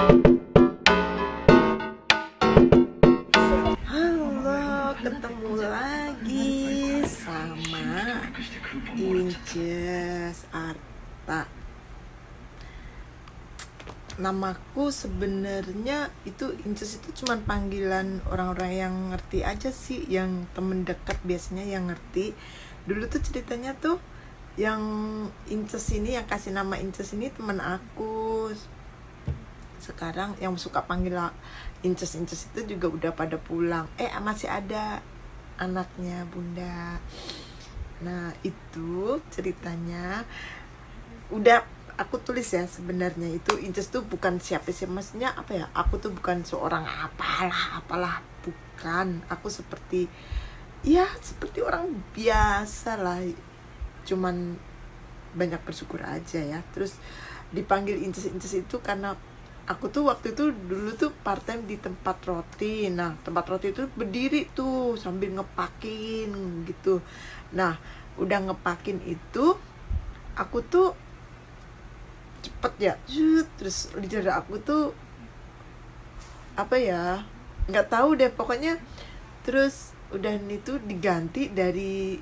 Halo, ketemu lagi sama Inces Arta. Namaku sebenarnya itu Inces itu cuman panggilan orang-orang yang ngerti aja sih, yang temen dekat biasanya yang ngerti. Dulu tuh ceritanya tuh yang Inces ini, yang kasih nama Inces ini temen aku. Sekarang yang suka panggil Inces itu juga udah pada pulang. Masih ada anaknya Bunda. Nah itu ceritanya udah aku tulis ya. Sebenarnya itu Inces tuh bukan siapa sih, maksudnya apa ya, aku tuh bukan seorang apalah, bukan. Aku seperti orang biasa lah, cuman banyak bersyukur aja ya. Terus dipanggil Inces itu karena aku tuh waktu itu dulu tuh part time di tempat roti. Nah tempat roti itu berdiri tuh sambil ngepakin gitu. Nah udah ngepakin itu aku tuh cepet ya, terus lidah aku tuh apa ya, nggak tahu deh pokoknya. Terus udah itu diganti dari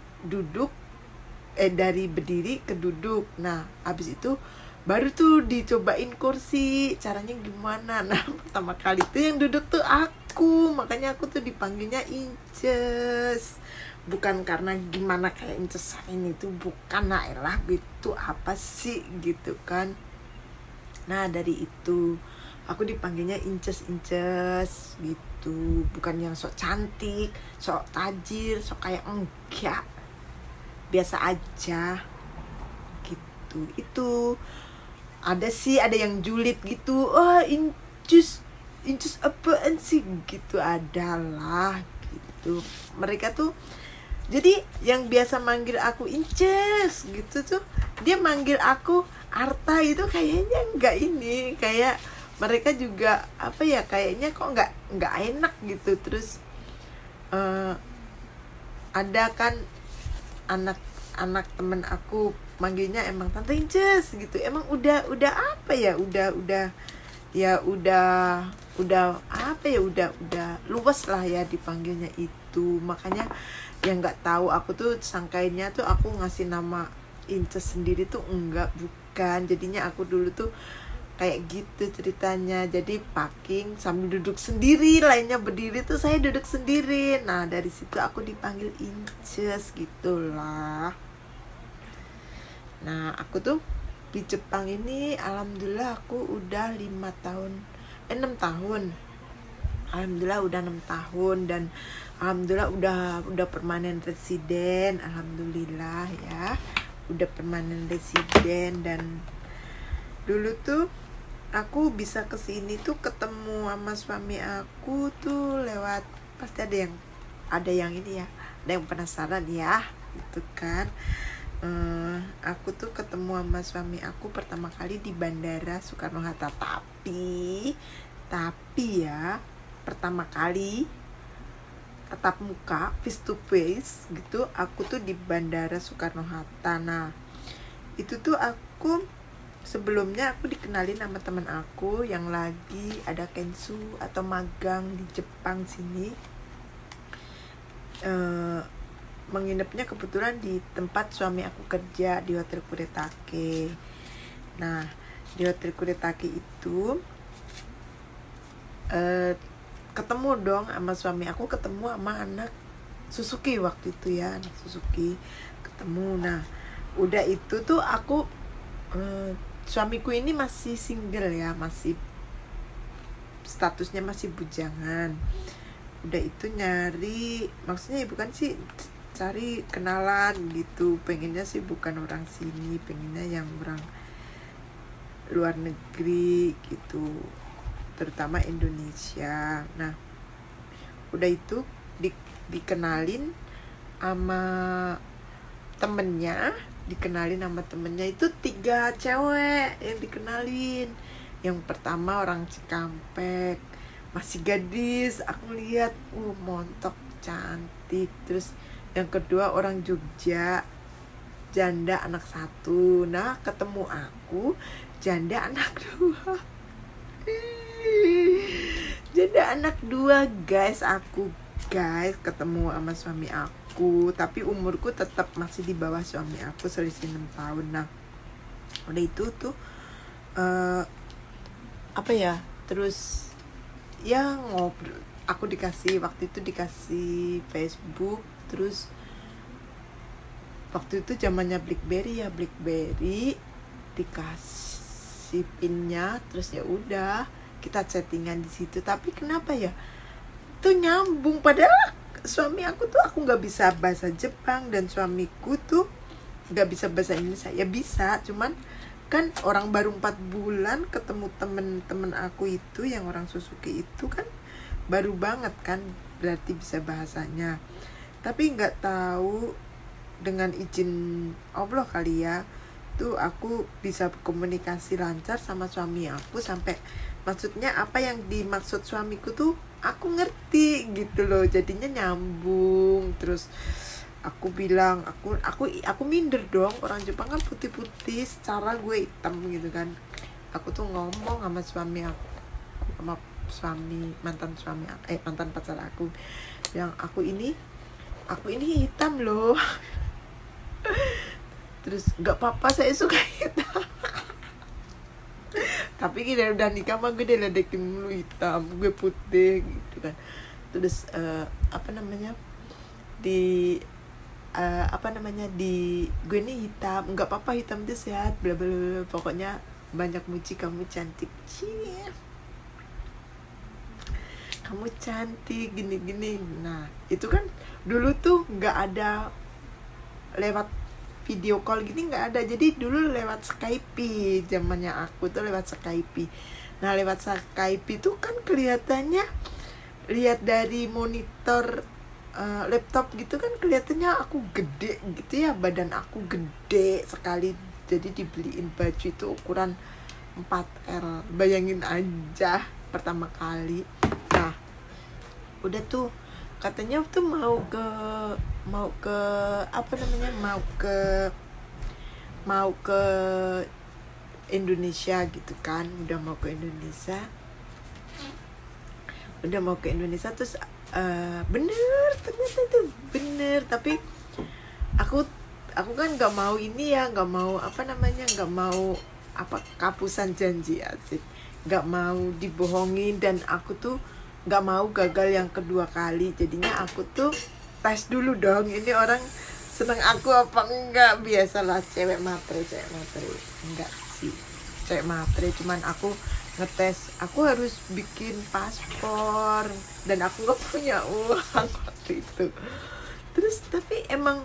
dari berdiri ke duduk. Nah abis itu baru tuh dicobain kursi, caranya gimana. Nah pertama kali tuh yang duduk tuh aku, makanya aku tuh dipanggilnya Inces. Bukan karena gimana kayak Inces ini tuh, bukan. Nah elah gitu apa sih gitu kan. Nah dari itu aku dipanggilnya Inces gitu. Bukan yang sok cantik, sok tajir, sok kayak, enggak, biasa aja gitu. Itu ada yang julid gitu, Inces apaan sih gitu, adalah gitu. Mereka tuh jadi yang biasa manggil aku Inces gitu tuh, dia manggil aku Arta itu kayaknya enggak ini, kayak mereka juga apa ya, kayaknya kok enggak enak gitu. Terus ada kan anak temen aku manggilnya emang Tante Inces gitu. Emang udah apa ya, udah apa ya, udah luas lah ya dipanggilnya itu. Makanya yang nggak tahu, aku tuh sangkainnya tuh aku ngasih nama Inces sendiri tuh, enggak, bukan. Jadinya aku dulu tuh kayak gitu ceritanya. Jadi packing sambil duduk sendiri, lainnya berdiri tuh saya duduk sendiri. Nah dari situ aku dipanggil Inces gitulah. Nah aku tuh di Jepang ini alhamdulillah aku udah 6 tahun. Alhamdulillah udah 6 tahun, dan alhamdulillah udah permanen residen. Alhamdulillah ya, udah permanen residen. Dan dulu tuh aku bisa kesini tuh ketemu sama suami aku tuh lewat, pasti ada yang ini ya, ada yang penasaran ya gitu kan. Aku tuh ketemu sama suami aku pertama kali di Bandara Soekarno-Hatta. Tapi ya pertama kali tatap muka, face to face gitu, aku tuh di Bandara Soekarno-Hatta. Nah itu tuh aku sebelumnya aku dikenalin sama teman aku yang lagi ada kensu atau magang di Jepang sini. Menginapnya kebetulan di tempat suami aku kerja, di Hotel Kuretake. Nah di Hotel Kuretake itu ketemu dong sama suami aku, ketemu sama anak Suzuki waktu itu ya, anak Suzuki ketemu. Nah udah itu tuh aku suamiku ini masih single ya, masih statusnya masih bujangan. Udah itu nyari, maksudnya bukan sih cari kenalan gitu, pengennya sih bukan orang sini, pengennya yang orang luar negeri gitu, terutama Indonesia. Nah udah itu dikenalin sama temennya itu 3 cewek yang dikenalin. Yang pertama orang Cikampek, masih gadis, aku lihat montok cantik. Terus yang kedua orang Jogja, janda anak 1. Nah ketemu aku janda anak 2. Jadi anak 2 guys, aku guys ketemu sama suami aku, tapi umurku tetap masih di bawah suami aku, selisih 6 tahun. Nah udah itu tuh apa ya, terus ya ngobrol, aku dikasih waktu itu dikasih Facebook, terus waktu itu zamannya BlackBerry ya, BlackBerry dikasih pinnya, terus ya udah kita chattingan di situ. Tapi kenapa ya tuh nyambung, padahal suami aku tuh, aku nggak bisa bahasa Jepang dan suamiku tuh nggak bisa bahasa Indonesia. Ya bisa, cuman kan orang baru 4 bulan ketemu temen-temen aku itu yang orang Suzuki itu kan baru banget kan, berarti bisa bahasanya. Tapi nggak tahu, dengan izin Allah kali ya, tuh aku bisa komunikasi lancar sama suami aku, sampai maksudnya apa yang dimaksud suamiku tuh aku ngerti gitu loh, jadinya nyambung. Terus aku bilang, aku minder dong, orang Jepang kan putih-putih, secara gue hitam gitu kan. Aku tuh ngomong sama suami aku, sama mantan pacar aku, yang aku ini hitam loh. Terus nggak apa-apa, saya suka hitam. Tapi kita udah nikah mah gue diledekin lu hitam, gue putih gitu kan. Terus di gue nih hitam, nggak apa-apa, hitam itu sehat, bla bla bla, pokoknya banyak muji kamu cantik, kamu cantik gini-gini. Nah itu kan dulu tuh nggak ada lewat video call gini, nggak ada. Jadi dulu lewat Skype, zamannya aku tuh lewat Skype. Nah lewat Skype itu kan kelihatannya, lihat dari monitor laptop gitu kan, kelihatannya aku gede gitu ya, badan aku gede sekali. Jadi dibeliin baju itu ukuran 4L, bayangin aja pertama kali. Nah udah tuh katanya tuh mau ke Indonesia gitu kan, udah mau ke Indonesia. Terus bener, ternyata itu bener. Tapi aku kan nggak mau ini ya, nggak mau kapusan janji, asik, nggak mau dibohongin, dan aku tuh nggak mau gagal yang kedua kali. Jadinya aku tuh tes dulu dong, ini orang seneng aku apa enggak. Biasalah cewek matre enggak sih, cewek matre, cuman aku ngetes, aku harus bikin paspor dan aku nggak punya uang waktu itu. Terus tapi emang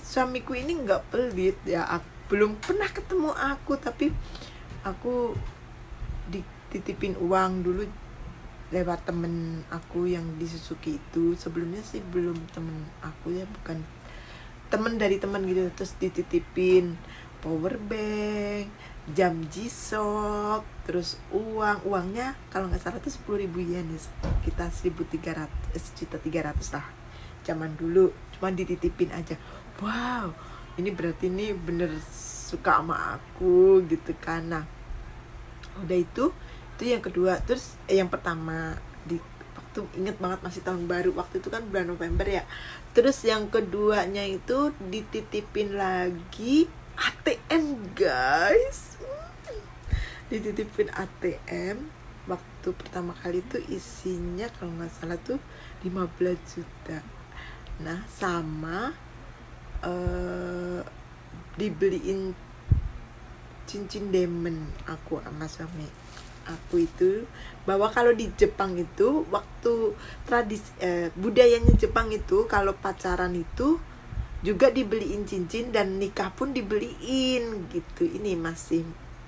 suamiku ini nggak pelit ya, belum pernah ketemu aku, tapi aku dititipin uang dulu lewat temen aku yang di Suzuki itu. Sebelumnya sih belum temen aku ya, bukan temen dari temen gitu. Terus dititipin power bank, jam G-Shock, terus uangnya kalau nggak salah tuh 10.000 yen ya, kita 1.300 lah zaman dulu. Cuma dititipin aja, wow ini berarti ini bener suka sama aku gitu kan. Nah udah itu yang kedua. Terus yang pertama waktu inget banget, masih tahun baru waktu itu kan, bulan November ya. Terus yang keduanya itu dititipin lagi ATM guys, dititipin ATM. Waktu pertama kali tuh isinya kalau nggak salah tuh 15 juta. Nah sama dibeliin cincin diamond aku sama suami aku itu, bahwa kalau di Jepang itu waktu budayanya Jepang itu kalau pacaran itu juga dibeliin cincin dan nikah pun dibeliin gitu. Ini masih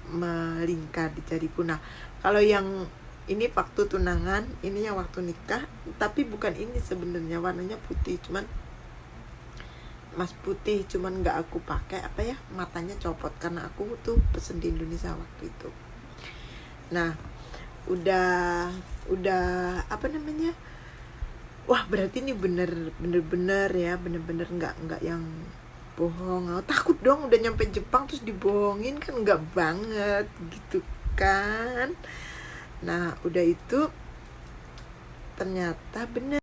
melingkar di jariku. Nah kalau yang ini waktu tunangan, ini yang waktu nikah, tapi bukan ini sebenarnya, warnanya putih, cuman mas putih, cuman nggak aku pakai matanya copot karena aku tuh pesen di Indonesia waktu itu. Nah udah wah berarti ini bener-bener ya, bener-bener nggak yang bohong. Takut dong udah nyampe Jepang terus dibohongin, kan nggak banget gitu kan. Nah udah itu ternyata benar.